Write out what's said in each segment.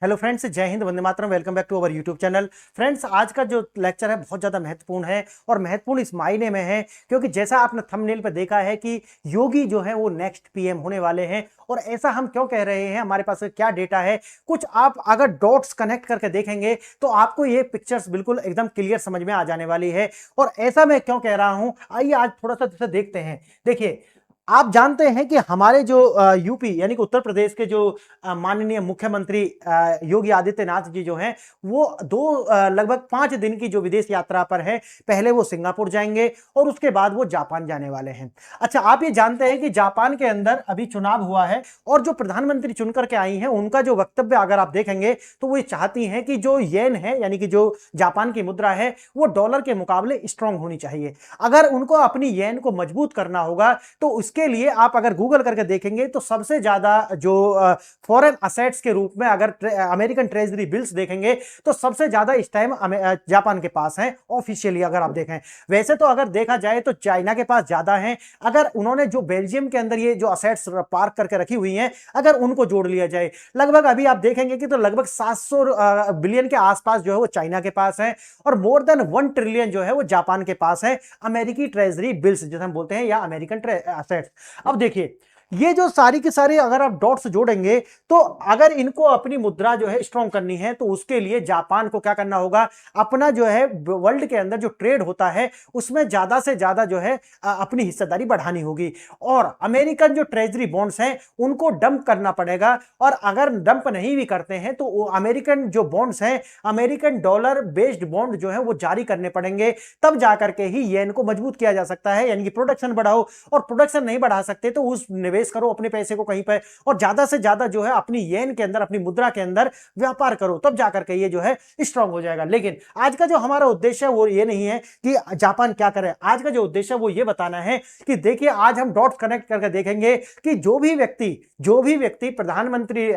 Hello friends, जय हिंद, वंदे मातरम। Welcome back to our YouTube channel. Friends, आज का जो लेक्चर है बहुत ज़्यादा महत्वपूर्ण है और महत्वपूर्ण इस मायने में है क्योंकि जैसा आपने थंबनेल पर देखा है कि योगी जो है वो नेक्स्ट पीएम होने वाले हैं। और ऐसा हम क्यों कह रहे हैं, हमारे पास क्या डेटा है, कुछ आप अगर डॉट्स कनेक्ट करके देखेंगे तो आपको ये पिक्चर्स बिल्कुल एकदम क्लियर समझ में आ जाने वाली है। और ऐसा मैं क्यों कह रहा हूं, आइए आज थोड़ा सा देखते हैं। देखिए, आप जानते हैं कि हमारे जो यूपी यानी कि उत्तर प्रदेश के जो माननीय मुख्यमंत्री योगी आदित्यनाथ जी जो हैं, वो लगभग 5 दिन की जो विदेश यात्रा पर है। पहले वो सिंगापुर जाएंगे और उसके बाद वो जापान जाने वाले हैं। अच्छा, आप ये जानते हैं कि जापान के अंदर अभी चुनाव हुआ है और जो प्रधानमंत्री चुन करके आई हैं, उनका जो वक्तव्य अगर आप देखेंगे तो वो ये चाहती हैं कि जो येन है यानी कि जो जापान की मुद्रा है वो डॉलर के मुकाबले स्ट्रांग होनी चाहिए। अगर उनको अपनी येन को मजबूत करना होगा तो इसके लिए आप अगर गूगल करके देखेंगे तो सबसे ज्यादा जो फॉरेन असेट्स के रूप में अगर अमेरिकन ट्रेजरी बिल्स देखेंगे तो सबसे ज्यादा इस टाइम जापान के पास है ऑफिशियली। अगर आप देखें, वैसे तो अगर देखा जाए तो चाइना के पास ज्यादा है। अगर उन्होंने जो बेल्जियम के अंदर ये जो असेट्स पार्क करके रखी हुई हैं, अगर उनको जोड़ लिया जाए, लगभग अभी आप देखेंगे कि तो लगभग 700 बिलियन के आसपास जो है वो चाइना के पास है और मोर देन 1 ट्रिलियन जो है वो जापान के पास है अमेरिकी ट्रेजरी बिल्स जिसे हम बोलते हैं या अमेरिकन असेट्स। अब देखिए, ये जो सारी की सारी अगर आप डॉट्स जोड़ेंगे तो अगर इनको अपनी मुद्रा जो है स्ट्रॉन्ग करनी है तो उसके लिए जापान को क्या करना होगा, अपना जो है वर्ल्ड के अंदर जो ट्रेड होता है उसमें ज्यादा से ज्यादा जो है अपनी हिस्सेदारी बढ़ानी होगी और अमेरिकन जो ट्रेजरी बॉन्ड्स हैं उनको डंप करना पड़ेगा। और अगर डंप नहीं भी करते हैं तो अमेरिकन जो बॉन्ड्स हैं, अमेरिकन डॉलर बेस्ड बॉन्ड जो है वो जारी करने पड़ेंगे, तब जाकर के ही येन को मजबूत किया जा सकता है। यानी कि प्रोडक्शन बढ़ाओ, और प्रोडक्शन नहीं बढ़ा सकते तो उस निवेश करो अपने पैसे को कहीं पर और ज्यादा से ज्यादा जो है अपनी येन के अंदर, अपनी मुद्रा के अंदर व्यापार करो, तब जाकर के ये जो है स्ट्रांग हो जाएगा। लेकिन आज का जो हमारा उद्देश्य है वो ये नहीं है कि जापान क्या करे। आज का जो उद्देश्य है वो ये बताना है कि देखिए, आज हम डॉट्स कनेक्ट करके देखेंगे कि जो भी व्यक्ति प्रधानमंत्री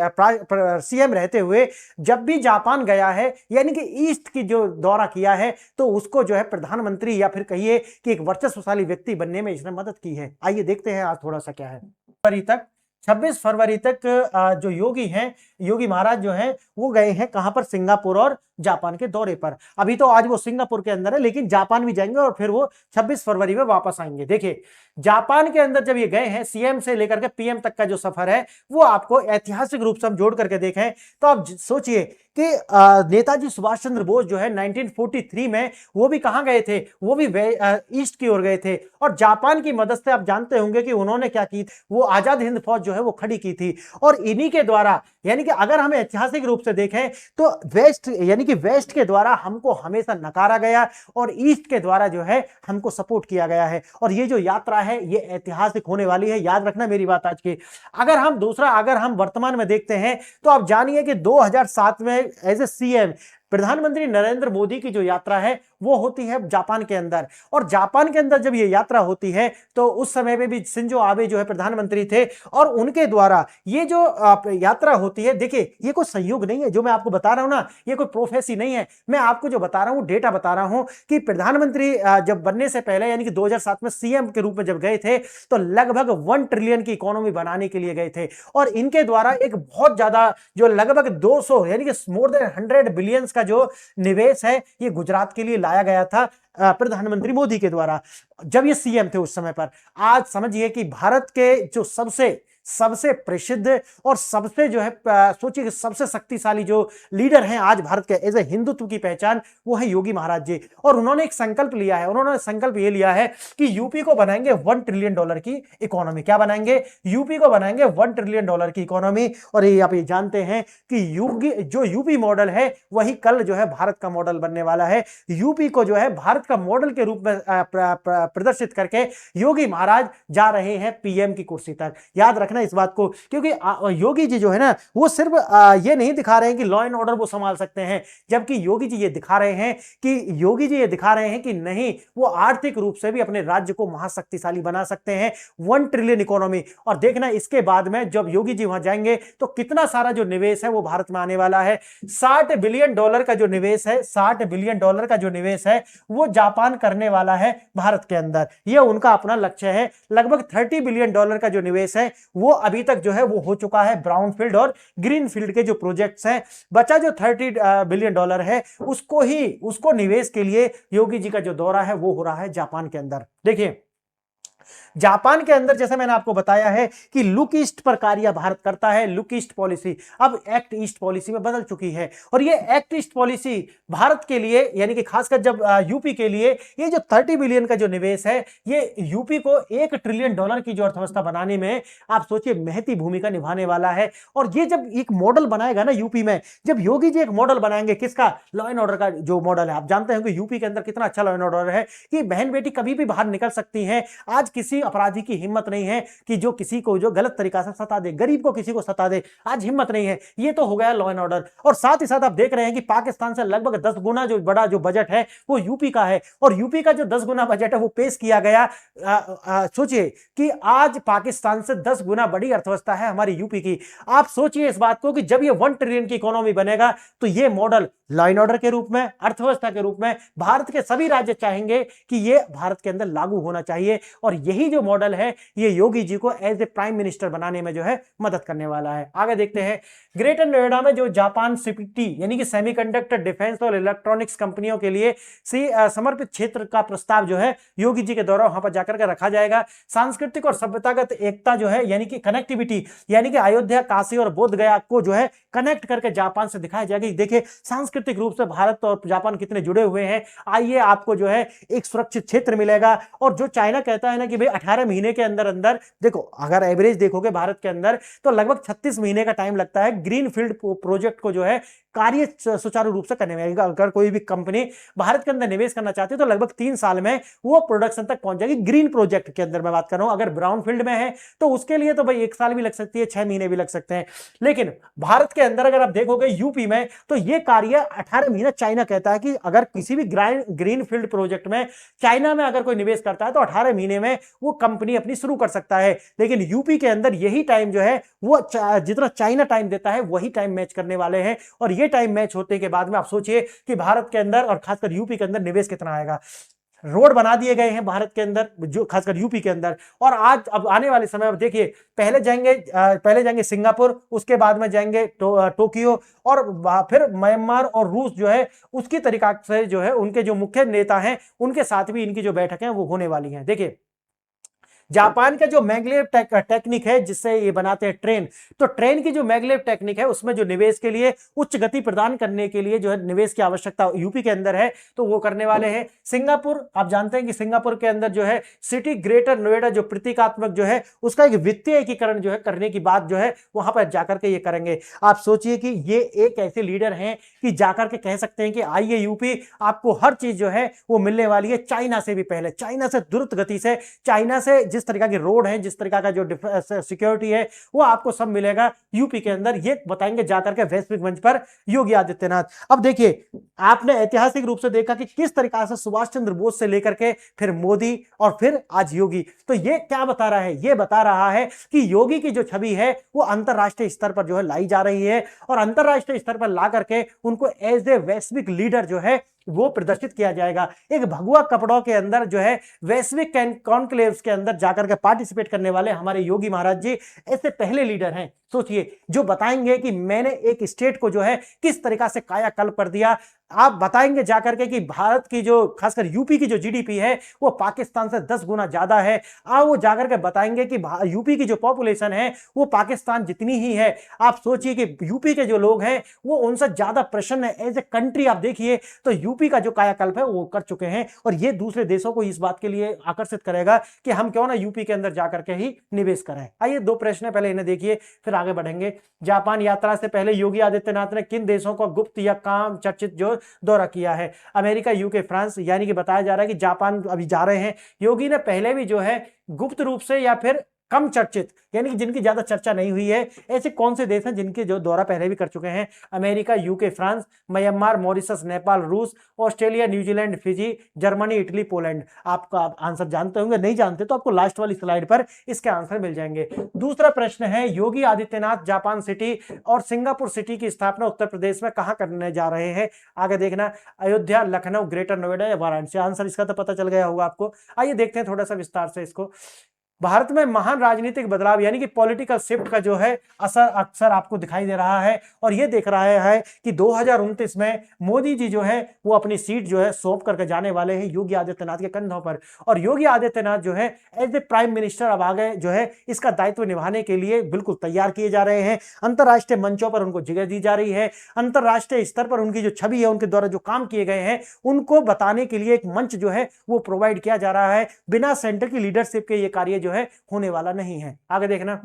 सीएम रहते हुए जब भी जापान गया है, यानी कि ईस्ट की जो दौरा किया है, तो उसको जो है प्रधानमंत्री या फिर कहिए कि एक वर्चस्वशाली व्यक्ति बनने में इसने मदद की है। आइए देखते हैं आज थोड़ा सा क्या है। फरवरी तक 26 फरवरी तक जो योगी महाराज जो हैं वो गए हैं कहां पर, सिंगापुर और जापान के दौरे पर। अभी तो आज वो सिंगापुर के अंदर है लेकिन जापान भी जाएंगे और फिर वो 26 फरवरी में वापस आएंगे। देखिए, जापान के अंदर जब ये गए हैं, सीएम से लेकर के पीएम तक का जो सफर है वो आपको ऐतिहासिक रूप से हम जोड़ करके देखें तो आप सोचिए कि नेताजी सुभाष चंद्र बोस जो है 1943 में वो भी कहां गए थे, वो भी ईस्ट की ओर गए थे और जापान की मदद से आप जानते होंगे कि उन्होंने क्या की, वो आजाद हिंद फौज जो है वो खड़ी की थी। और इन्हीं के द्वारा, यानी कि अगर हम ऐतिहासिक रूप से देखें तो वेस्ट यानी कि वेस्ट के द्वारा हमको हमेशा नकारा गया और ईस्ट के द्वारा जो है हमको सपोर्ट किया गया है। और ये जो यात्रा है ये ऐतिहासिक होने वाली है, याद रखना मेरी बात आज की। अगर हम वर्तमान में देखते हैं तो आप जानिए कि 2007 में एज ए सीएम प्रधानमंत्री नरेंद्र मोदी की जो यात्रा है वो होती है जापान के अंदर। और जापान के अंदर जब ये यात्रा होती है तो उस समय में भी शिंजो आबे जो है प्रधानमंत्री थे और उनके द्वारा ये जो यात्रा होती है। देखिए, ये कोई संयोग नहीं है जो मैं आपको बता रहा हूं ना, ये कोई प्रोफेसी नहीं है। मैं आपको जो बता रहा हूं डेटा बता रहा हूं कि प्रधानमंत्री जब बनने से पहले यानी कि 2007 में सीएम के रूप में जब गए थे तो लगभग 1 ट्रिलियन की इकोनॉमी बनाने के लिए गए थे और इनके द्वारा एक बहुत ज्यादा जो लगभग 200 यानी कि मोर देन 100 बिलियंस का जो निवेश है ये गुजरात के लिए लाया गया था प्रधानमंत्री मोदी के द्वारा जब ये सीएम थे उस समय पर। आज समझिए कि भारत के जो सबसे प्रसिद्ध और सबसे जो है सोचिए सबसे शक्तिशाली जो लीडर हैं आज भारत के एज ए हिंदुत्व की पहचान, वो है योगी महाराज जी। और उन्होंने एक संकल्प लिया है, उन्होंने संकल्प ये लिया है कि यूपी को बनाएंगे 1 ट्रिलियन डॉलर की इकोनॉमी। क्या बनाएंगे? यूपी को बनाएंगे 1 ट्रिलियन डॉलर की इकोनॉमी। और ये आप ये जानते हैं कि यूपी मॉडल है वही कल जो है भारत का मॉडल बनने वाला है। यूपी को जो है भारत का मॉडल के रूप में प्रदर्शित करके योगी महाराज जा रहे हैं पीएम की कुर्सी तक। याद रखना इस बात को, क्योंकि योगी जी जो है ना वो सिर्फ ये नहीं दिखा रहे हैं कि लॉ एंड ऑर्डर वो संभाल सकते हैं, जबकि योगी जी ये दिखा रहे हैं कि नहीं, वो आर्थिक रूप से भी अपने राज्य को महाशक्तिशाली बना सकते हैं। 1 ट्रिलियन इकोनॉमी। और देखना इसके बाद में जब योगी जी वहां जाएंगे तो कितना सारा जो निवेश है वो भारत में आने वाला है। 60 बिलियन डॉलर का जो निवेश है, 60 बिलियन डॉलर का जो निवेश है वो जापान करने वाला है भारत के अंदर। यह उनका अपना लक्ष्य है। लगभग 30 बिलियन डॉलर का जो निवेश है वो अभी तक जो है वो हो चुका है ब्राउन फील्ड और ग्रीन फील्ड के जो प्रोजेक्ट्स हैं। बचा जो $30 बिलियन है उसको निवेश के लिए योगी जी का जो दौरा है वो हो रहा है जापान के अंदर। देखिए जापान के अंदर जैसे मैंने आपको बताया है कि लुक ईस्ट पर कार्य भारत करता है। लुक ईस्ट पॉलिसी अब एक्ट ईस्ट पॉलिसी में बदल चुकी है और ये एक्ट ईस्ट पॉलिसी भारत के लिए यानी कि खासकर जब यूपी के लिए ये जो 30 बिलियन का जो निवेश है ये यूपी को $1 ट्रिलियन की जो अर्थव्यवस्था बनाने में आप सोचिए महती भूमिका निभाने वाला है। और ये जब एक मॉडल बनाएगा ना यूपी में, जब योगी जी एक मॉडल बनाएंगे किसका, लॉ एंड ऑर्डर का जो मॉडल है, आप जानते हैं कि यूपी के अंदर कितना अच्छा लॉ एंड ऑर्डर है कि बहन बेटी कभी भी बाहर निकल सकती हैं। आज किसी अपराधी की हिम्मत नहीं है कि जो किसी को जो गलत तरीका से सता दे, गरीब को किसी को सता दे, आज हिम्मत नहीं है। ये तो हो गया लॉ एंड ऑर्डर। और साथ ही साथ आप देख रहे हैं कि पाकिस्तान से लगभग 10 गुना जो बड़ा जो बजट है वो यूपी का है और यूपी का जो 10 गुना बजट है वो पेश किया गया। सोचिए कि आज पाकिस्तान से 10 गुना बड़ी अर्थव्यवस्था है हमारी यूपी की। आप सोचिए इस बात को कि जब ये 1 ट्रिलियन की इकोनॉमी बनेगा तो ये मॉडल लॉ एंड ऑर्डर के रूप में, अर्थव्यवस्था के रूप में भारत के सभी राज्य चाहेंगे कि ये भारत के अंदर लागू होना चाहिए। और यही जो मॉडल है ये योगी जी को एज ए प्राइम मिनिस्टर बनाने में जो है मदद करने वाला है। आगे देखते हैं, ग्रेटर नोएडा में जो जापान सीपीटी यानी कि सेमीकंडक्टर, डिफेंस और इलेक्ट्रॉनिक्स कंपनियों के लिए समर्पित क्षेत्र का प्रस्ताव जो है योगी जी के द्वारा वहां पर जाकर के रखा जाएगा। सांस्कृतिक और सभ्यतागत एकता जो है यानी कि कनेक्टिविटी, यानी कि अयोध्या, काशी और बोध गया को जो है कनेक्ट करके जापान से दिखाया जाएगा। देखिए सांस्कृतिक रूप से भारत और जापान कितने जुड़े हुए हैं। आइए आपको जो है एक सुरक्षित क्षेत्र मिलेगा। और जो चाइना कहता है ना कि भाई 18 महीने के अंदर अंदर, देखो अगर एवरेज देखोगे भारत के अंदर तो लगभग 36 महीने का टाइम लगता है ग्रीन फील्ड प्रोजेक्ट को जो है कार्य सुचारू रूप से करने में। अगर कोई भी कंपनी भारत के अंदर निवेश करना चाहती है तो लगभग 3 साल में वो प्रोडक्शन तक पहुंच जाएगी। ग्रीन प्रोजेक्ट के अंदर मैं बात कर रहा हूं। अगर ब्राउन फील्ड में है तो उसके लिए तो भाई 1 साल भी लग सकती है, 6 महीने भी लग सकते हैं। लेकिन भारत के अंदर अगर आप देखोगे यूपी में तो ये कार्य 18 महीने। चाइना कहता है कि अगर किसी भी ग्रीन फील्ड प्रोजेक्ट में चाइना में अगर कोई निवेश करता है तो 18 महीने में वो कंपनी अपनी शुरू कर सकता है। लेकिन यूपी के अंदर यही टाइम जो है वो जितना चाइना टाइम देता है वही टाइम मैच करने वाले हैं। और ये टाइम मैच होने के बाद में आप सोचिए कि भारत के अंदर और खासकर यूपी के अंदर निवेश कितना आएगा। रोड बना दिए गए हैं भारत के अंदर, जो खासकर यूपी के अंदर। और आज अब आने वाले समय में देखिए पहले जाएंगे सिंगापुर, उसके बाद में जाएंगे टोक्यो और फिर म्यांमार और रूस जो है उसकी तरीका से जो है उनके जो मुख्य नेता हैं उनके साथ भी इनकी जो बैठक है वो होने वाली है। देखिए जापान का जो मैग्लेव टेक्निक है जिससे ये बनाते हैं ट्रेन, तो ट्रेन की जो मैग्लेव टेक्निक है उसमें जो निवेश के लिए उच्च गति प्रदान करने के लिए जो है निवेश की आवश्यकता यूपी के अंदर है तो वो करने वाले हैं। सिंगापुर, आप जानते हैं कि सिंगापुर के अंदर जो है सिटी ग्रेटर नोएडा जो प्रतीकात्मक जो है उसका एक वित्तीय एकीकरण जो है करने की बात जो है वहां पर जाकर के ये करेंगे। आप सोचिए कि ये एक ऐसे लीडर हैं कि जाकर के कह सकते हैं कि आइए यूपी, आपको हर चीज जो है वो मिलने वाली है चाइना से भी पहले, चाइना से द्रुत गति से, चाइना से जिस तरीका की रोड है, जिस तरीका का जो सिक्योरिटी है वो आपको सब मिलेगा यूपी के अंदर। ये बताएंगे जाकर के वैश्विक मंच पर योगी आदित्यनाथ। अब देखिए आपने ऐतिहासिक रूप से देखा कि किस तरीका से सुभाष चंद्र बोस से लेकर के फिर मोदी और फिर आज योगी, तो ये क्या बता रहा है, ये बता रहा है कि योगी की जो छवि है वो अंतरराष्ट्रीय स्तर पर जो है लाई जा रही है और अंतरराष्ट्रीय स्तर पर ला करके उनको एज ए वैश्विक लीडर जो है वो प्रदर्शित किया जाएगा। एक भगवा कपड़ों के अंदर जो है वैश्विक कॉन्क्लेव्स के अंदर जाकर के पार्टिसिपेट करने वाले हमारे योगी महाराज जी ऐसे पहले लीडर हैं, सोचिए, जो बताएंगे कि मैंने एक स्टेट को जो है किस तरीका से कायाकल्प कर दिया। आप बताएंगे जाकर के कि भारत की जो खासकर यूपी की जो जीडीपी है वो पाकिस्तान से 10 गुना ज्यादा है। वो जाकर के बताएंगे कि यूपी की जो पॉपुलेशन है वो पाकिस्तान जितनी ही है। आप सोचिए कि यूपी के जो लोग हैं वो उनसे ज्यादा प्रसन्न है एज ए कंट्री। आप देखिए तो यूपी का जो कायाकल्प है वो कर चुके हैं और ये दूसरे देशों को इस बात के लिए आकर्षित करेगा कि हम क्यों ना यूपी के अंदर जाकर के ही निवेश करें। आइए 2 प्रश्न पहले इन्हें देखिए फिर आगे बढ़ेंगे। जापान यात्रा से पहले योगी आदित्यनाथ ने किन देशों को गुप्त या काम चर्चित जो दौरा किया है? अमेरिका, यूके, फ्रांस, यानी कि बताया जा रहा है कि जापान अभी जा रहे हैं। योगी ने पहले भी जो है गुप्त रूप से या फिर कम चर्चित यानी कि जिनकी ज्यादा चर्चा नहीं हुई है ऐसे कौन से देश हैं जिनके जो दौरा पहले भी कर चुके हैं? America, UK, France, Myanmar, Mauritius, Nepal, रूस, Australia, New Zealand, Fiji, Germany, Italy, Poland. आपका आंसर जानते होंगे, नहीं जानते तो आपको लास्ट वाली स्लाइड पर इसके आंसर मिल जाएंगे। दूसरा प्रश्न है, योगी आदित्यनाथ जापान सिटी और सिंगापुर सिटी की स्थापना उत्तर प्रदेश में कहां करने जा रहे हैं? आगे देखना, अयोध्या, लखनऊ, ग्रेटर नोएडा या वाराणसी। आंसर इसका तो पता चल गया होगा आपको। आइए देखते हैं थोड़ा सा विस्तार से इसको। भारत में महान राजनीतिक बदलाव यानी कि पॉलिटिकल शिफ्ट का जो है असर अक्सर आपको दिखाई दे रहा है और ये देख रहा है कि 2029 में मोदी जी जो है वो अपनी सीट जो है सौंप करके जाने वाले हैं योगी आदित्यनाथ के कंधों पर। और योगी आदित्यनाथ जो है एज ए प्राइम मिनिस्टर अब आगे जो है इसका दायित्व निभाने के लिए बिल्कुल तैयार किए जा रहे हैं। अंतर्राष्ट्रीय मंचों पर उनको जगह दी जा रही है, अंतर्राष्ट्रीय स्तर पर उनकी जो छवि है, उनके द्वारा जो काम किए गए हैं उनको बताने के लिए एक मंच जो है वो प्रोवाइड किया जा रहा है। बिना सेंटर की लीडरशिप के ये कार्य जो है होने वाला नहीं है। आगे देखना,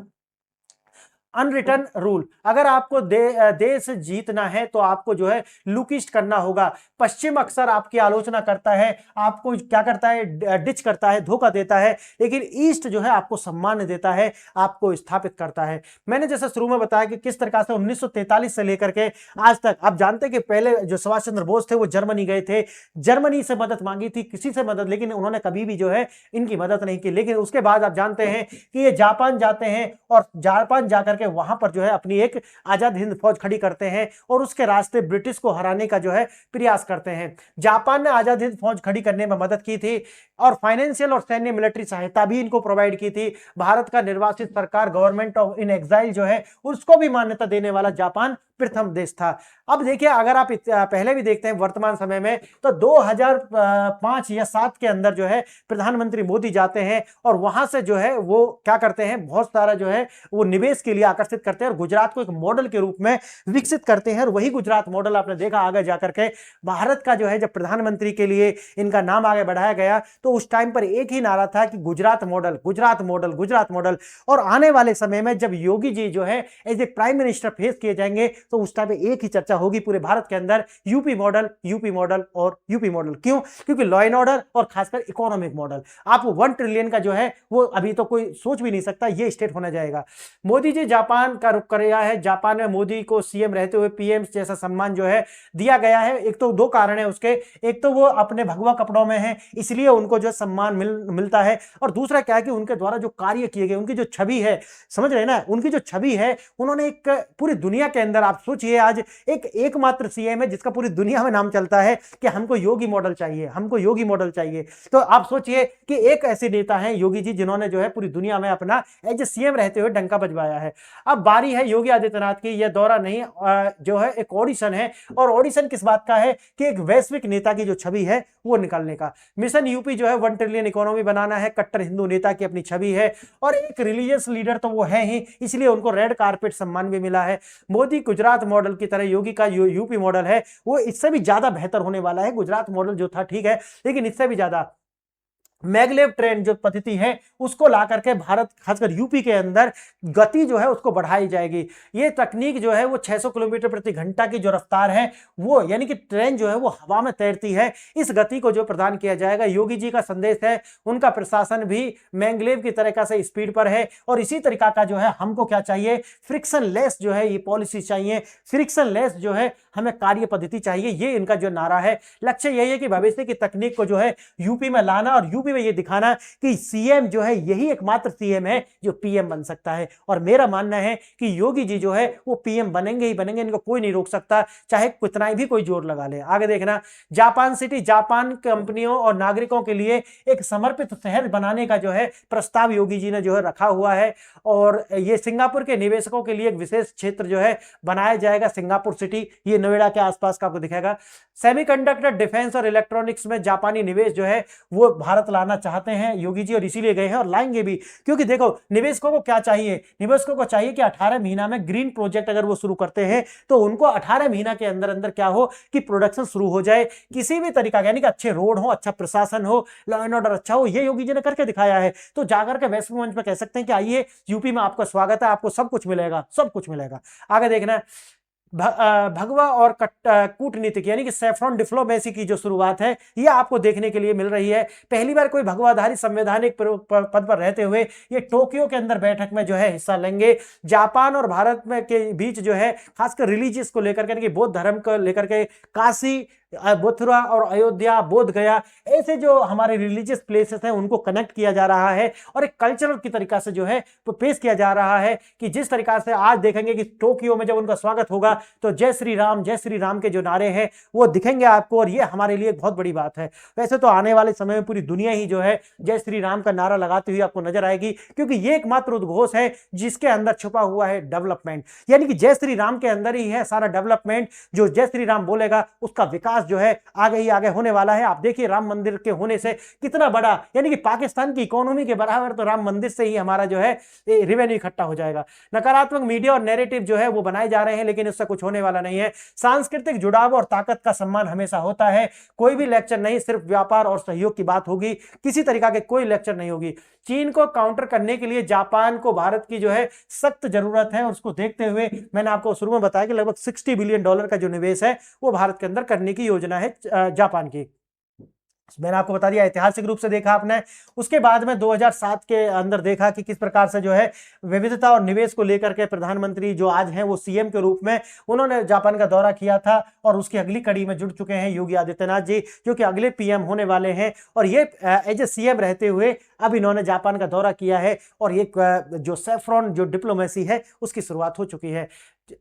अनरिटन रूल, अगर आपको देश जीतना है तो आपको जो है लुकिस्ट करना होगा। पश्चिम अक्सर आपकी आलोचना करता है, आपको क्या करता है, डिच करता है, धोखा देता है, लेकिन ईस्ट जो है आपको सम्मान देता है, आपको स्थापित करता है। मैंने जैसे शुरू में बताया कि किस तरह से 1943 से लेकर के आज तक, आप जानते हैं कि पहले जो सुभाष चंद्र बोस थे वो जर्मनी गए थे, जर्मनी से मदद मांगी थी, किसी से मदद, लेकिन उन्होंने कभी भी जो है इनकी मदद नहीं की। लेकिन उसके बाद आप जानते हैं कि ये जापान जाते हैं और जापान जाकर वहां पर जो है अपनी एक आजाद हिंद फौज खड़ी करते हैं और उसके रास्ते ब्रिटिश को हराने का जो है प्रयास करते हैं। जापान ने आजाद हिंद फौज खड़ी करने में मदद की थी और फाइनेंशियल और सैन्य मिलिट्री सहायता भी इनको प्रोवाइड की थी। भारत का निर्वासित सरकार, गवर्नमेंट ऑफ इन एग्जाइल जो है उसको भी मान्यता देने वाला जापान प्रथम देश था। अब देखिए, अगर आप पहले भी देखते हैं वर्तमान समय में तो 2005 या 7 के अंदर जो है प्रधानमंत्री मोदी जाते हैं और वहां से जो है वो क्या करते हैं, बहुत सारा जो है वो निवेश के लिए आकर्षित करते हैं और गुजरात को एक मॉडल के रूप में विकसित करते हैं। और वही गुजरात मॉडल आपने देखा आगे जाकर के भारत का जो है जब प्रधानमंत्री के लिए इनका नाम आगे बढ़ाया गया तो उस टाइम पर एक ही नारा था कि Gujarat model, Gujarat model, Gujarat model. और आने वाले समय में जब योगी जी जो है as a prime minister face किए जाएंगे तो उस टाइम पे एक ही चर्चा होगी पूरे भारत के अंदर, यूपी मॉडल, यूपी मॉडल और यूपी मॉडल। क्यों? क्योंकि लॉ एंड ऑर्डर और खासकर इकोनॉमिक मॉडल, आपको 1 ट्रिलियन का जो है वो अभी तो कोई सोच भी नहीं सकता ये स्टेट होना जाएगा। मोदी जी जापान का रुख कर रहा है। जापान में मोदी को सीएम रहते हुए पीएम जैसा सम्मान जो है दिया गया है। एक तो 2 कारण है उसके, एक तो वो अपने भगवा कपड़ों में है इसलिए उनको जो सम्मान मिलता है, और दूसरा क्या है कि उनके द्वारा जो कार्य किए गए, उनकी जो छवि है, समझ रहे ना, उनकी जो छवि है, उन्होंने एक पूरी दुनिया के अंदर, आप सोचिए आज एकमात्र सीएम है जिसका पूरी दुनिया में नाम चलता है कि हमको योगी मॉडल चाहिए, हमको योगी मॉडल चाहिए। तो आप सोचिए कि एक ऐसे नेता हैं योगी जी जिन्होंने जो है पूरी दुनिया में अपना एज सीएम रहते हुए डंका बजवाया है। अब बारी है योगी आदित्यनाथ की। यह दौरा नहीं जो है एक ऑडिशन है, और ऑडिशन किस बात का है कि एक वैश्विक नेता की जो छवि है वो निकालने का। मिशन यूपी जो है 1 ट्रिलियन इकोनॉमी बनाना है, कट्टर हिंदू नेता की अपनी छवि है और एक रिलीजियस लीडर तो वो है ही, इसलिए उनको रेड कारपेट सम्मान भी मिला है। मोदी गुजरात मॉडल की तरह योगी का यूपी मॉडल है वो इससे भी ज्यादा बेहतर होने वाला है। गुजरात मॉडल जो था ठीक है, लेकिन इससे भी ज्यादा मैगलेव ट्रेन जो पद्धति है उसको ला करके भारत खासकर यूपी के अंदर गति जो है उसको बढ़ाई जाएगी। ये तकनीक जो है वो 600 किलोमीटर प्रति घंटा की जो रफ्तार है वो, यानी कि ट्रेन जो है वो हवा में तैरती है, इस गति को जो प्रदान किया जाएगा। योगी जी का संदेश है, उनका प्रशासन भी मैंगलेव की तरीका से स्पीड पर है और इसी तरीका का जो है हमको क्या चाहिए, फ्रिक्शन लेस जो है ये पॉलिसी चाहिए, फ्रिक्शन लेस जो है हमें कार्य पद्धति चाहिए। ये इनका जो नारा है, लक्ष्य यही है कि भविष्य की तकनीक को जो है यूपी में लाना और यूपी में ये दिखाना कि सीएम जो है यही एकमात्र सीएम है जो पीएम बन सकता है। और मेरा मानना है कि योगी जी जो है वो पीएम बनेंगे ही बनेंगे, इनको कोई नहीं रोक सकता, चाहे कितना भी कोई जोर लगा ले। आगे देखना, जापान सिटी, जापान कंपनियों और नागरिकों के लिए एक समर्पित शहर बनाने का जो है प्रस्ताव योगी जी ने जो है रखा हुआ है, और ये सिंगापुर के निवेशकों के लिए एक विशेष क्षेत्र जो है बनाया जाएगा, सिंगापुर सिटी, ये नोएडा के आसपास का आपको दिखेगा। सेमीकंडक्टर, डिफेंस और इलेक्ट्रॉनिक्स में जापानी निवेश जो है वो भारत लाना चाहते हैं योगी जी, और इसीलिए गए हैं और लाएंगे भी। क्योंकि देखो निवेशकों को क्या चाहिए, निवेशकों को चाहिए कि 18 महीना में ग्रीन प्रोजेक्ट अगर वो शुरू करते हैं तो उनको 18 महीना के अंदर अंदर क्या हो कि प्रोडक्शन शुरू हो जाए किसी भी तरीका, यानी कि अच्छे रोड हो, अच्छा प्रशासन हो, लॉ एंड ऑर्डर अच्छा हो। ये योगी जी ने करके दिखाया है। तो जाकर के वैश्विक मंच पर कह सकते हैं कि आइए यूपी में आपका स्वागत है, आपको सब कुछ मिलेगा, सब कुछ मिलेगा। आगे देखना है, भगवा और कूटनीतिक यानी कि सैफ्रॉन डिप्लोमेसी की जो शुरुआत है ये आपको देखने के लिए मिल रही है। पहली बार कोई भगवाधारी संवैधानिक पद पर रहते हुए ये टोक्यो के अंदर बैठक में जो है हिस्सा लेंगे। जापान और भारत में के बीच जो है खासकर रिलीजियस को लेकर के, बौद्ध धर्म को लेकर के काशी मथुरा और अयोध्या, बोध गया, ऐसे जो हमारे रिलीजियस प्लेसेस हैं उनको कनेक्ट किया जा रहा है और एक कल्चरल की तरीका से जो है तो पेश किया जा रहा है कि जिस तरीका से आज देखेंगे कि टोक्यो में जब उनका स्वागत होगा तो जय श्री राम के जो नारे हैं वो दिखेंगे आपको, और ये हमारे लिए बहुत बड़ी बात है। वैसे तो आने वाले समय में पूरी दुनिया ही जो है जय श्री राम का नारा लगाती हुई आपको नजर आएगी, क्योंकि ये एकमात्र उद्घोष है जिसके अंदर छुपा हुआ है डेवलपमेंट, यानी कि जय श्री राम के अंदर ही है सारा डेवलपमेंट। जो जय श्री राम बोलेगा उसका विकास जो है आगे ही आगे होने वाला है। आप देखिए राम मंदिर के होने से कितना बड़ा, यानी कि पाकिस्तान की इकोनॉमी के बराबर तो राम मंदिर से ही हमारा जो है रेवेन्यू इकट्ठा हो जाएगा। नकारात्मक मीडिया और नैरेटिव जो है वो बनाए जा रहे हैं, लेकिन इससे कुछ होने वाला नहीं है। सांस्कृतिक जुड़ाव और ताकत का सम्मान हमेशा होता है। कोई भी लेक्चर नहीं, सिर्फ व्यापार और सहयोग की बात होगी, किसी तरीका के कोई लेक्चर नहीं होगी। चीन को काउंटर करने के लिए जापान को भारत की जो है सख्त जरूरत है, और उसको देखते हुए मैंने आपको शुरू में बताया कि लगभग $60 बिलियन का जो निवेश है वो भारत के अंदर करने की योजना है जापान की। मैंने आपको बता दिया ऐतिहासिक रूप से देखा आपने। उसके बाद में 2007 के अंदर देखा कि किस प्रकार से जो है विविधता और निवेश को लेकर के प्रधानमंत्री जो आज हैं वो सीएम के रूप में उन्होंने जापान का दौरा किया था, और उसकी अगली कड़ी में जुड़ चुके हैं योगी आदित्यनाथ जी, जो कि अगले पीएम होने वाले हैं। और ये एज ए सीएम रहते हुए अब इन्होंने जापान का दौरा किया है, और ये जो सेफ्रॉन जो डिप्लोमेसी है उसकी शुरुआत हो चुकी है।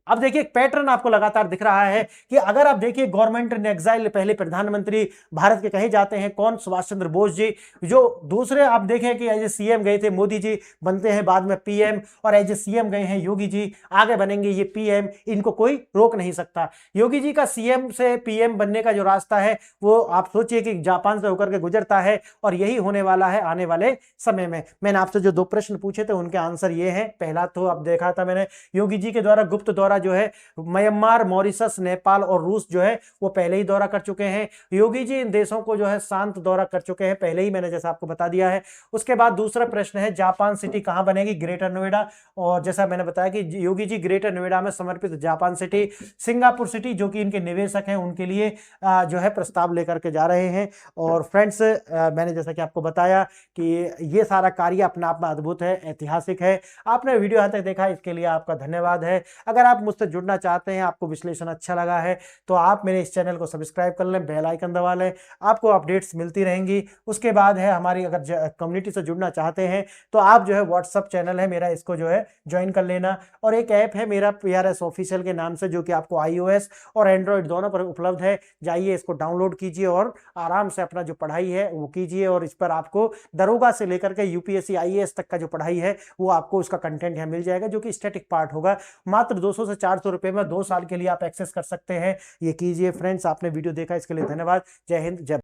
अब देखिए एक पैटर्न आपको लगातार दिख रहा है कि अगर आप देखिए गवर्नमेंट इन एग्जाइल पहले प्रधानमंत्री भारत के कहे जाते हैं कौन, सुभाष चंद्र बोस जी। जो दूसरे आप देखें कि एज ए सीएम गए थे मोदी जी, बनते हैं बाद में पीएम, और एज ए सीएम गए हैं योगी जी, आगे बनेंगे ये पीएम, इनको कोई रोक नहीं सकता। योगी जी का सीएम से पीएम बनने का जो रास्ता है वो आप सोचिए कि जापान से होकर के गुजरता है, और यही होने वाला है आने वाले समय में। मैंने आपसे जो 2 प्रश्न पूछे थे उनके आंसर ये हैं। पहला तो अब देखा था मैंने योगी जी के द्वारा गुप्त दौरा जो है म्यांमार, मॉरिशस, नेपाल और रूस जो है वो पहले ही दौरा कर चुके हैं। योगी जी इन देशों को जो है शांत दौरा कर चुके हैं पहले ही, मैंने जैसा आपको बता दिया है। उसके बाद दूसरा प्रश्न है जापान सिटी कहां बनेगी, ग्रेटर नोएडा, और जैसा मैंने बताया कि योगी जी ग्रेटर नोएडा में समर्पित जापान सिटी, सिंगापुर सिटी जो कि इनके निवेशक हैं उनके लिए जो है प्रस्ताव लेकर के जा रहे हैं। और फ्रेंड्स मैंने जैसा कि आपको बताया कि ये सारा कार्य अपने आप में अद्भुत है, ऐतिहासिक है। आपने वीडियो यहाँ तक देखा इसके लिए आपका धन्यवाद है। अगर आप मुझसे जुड़ना चाहते हैं, आपको विश्लेषण अच्छा लगा है, तो आप मेरे इस चैनल को सब्सक्राइब कर लें, बेल आइकन दबा लें, आपको अपडेट्स मिलती रहेंगी। उसके बाद है हमारी अगर कम्युनिटी से जुड़ना चाहते हैं तो आप जो है व्हाट्सअप चैनल है मेरा, इसको जो है ज्वाइन कर लेना। और एक ऐप है मेरा PRS ऑफिशियल के नाम से, जो कि आपको iOS और एंड्रॉयड दोनों पर उपलब्ध है। जाइए इसको डाउनलोड कीजिए और आराम से अपना जो पढ़ाई है वो कीजिए, और इस पर आपको दरोगा से लेकर के UPSC IAS तक का जो पढ़ाई है वो आपको उसका कंटेंट यहाँ मिल जाएगा, जो कि स्टैटिक पार्ट होगा। मात्र 200 से 400 रुपए में 2 साल के लिए आप एक्सेस कर सकते हैं। ये कीजिए फ्रेंड्स। आपने वीडियो देखा इसके लिए धन्यवाद। जय हिंद, जय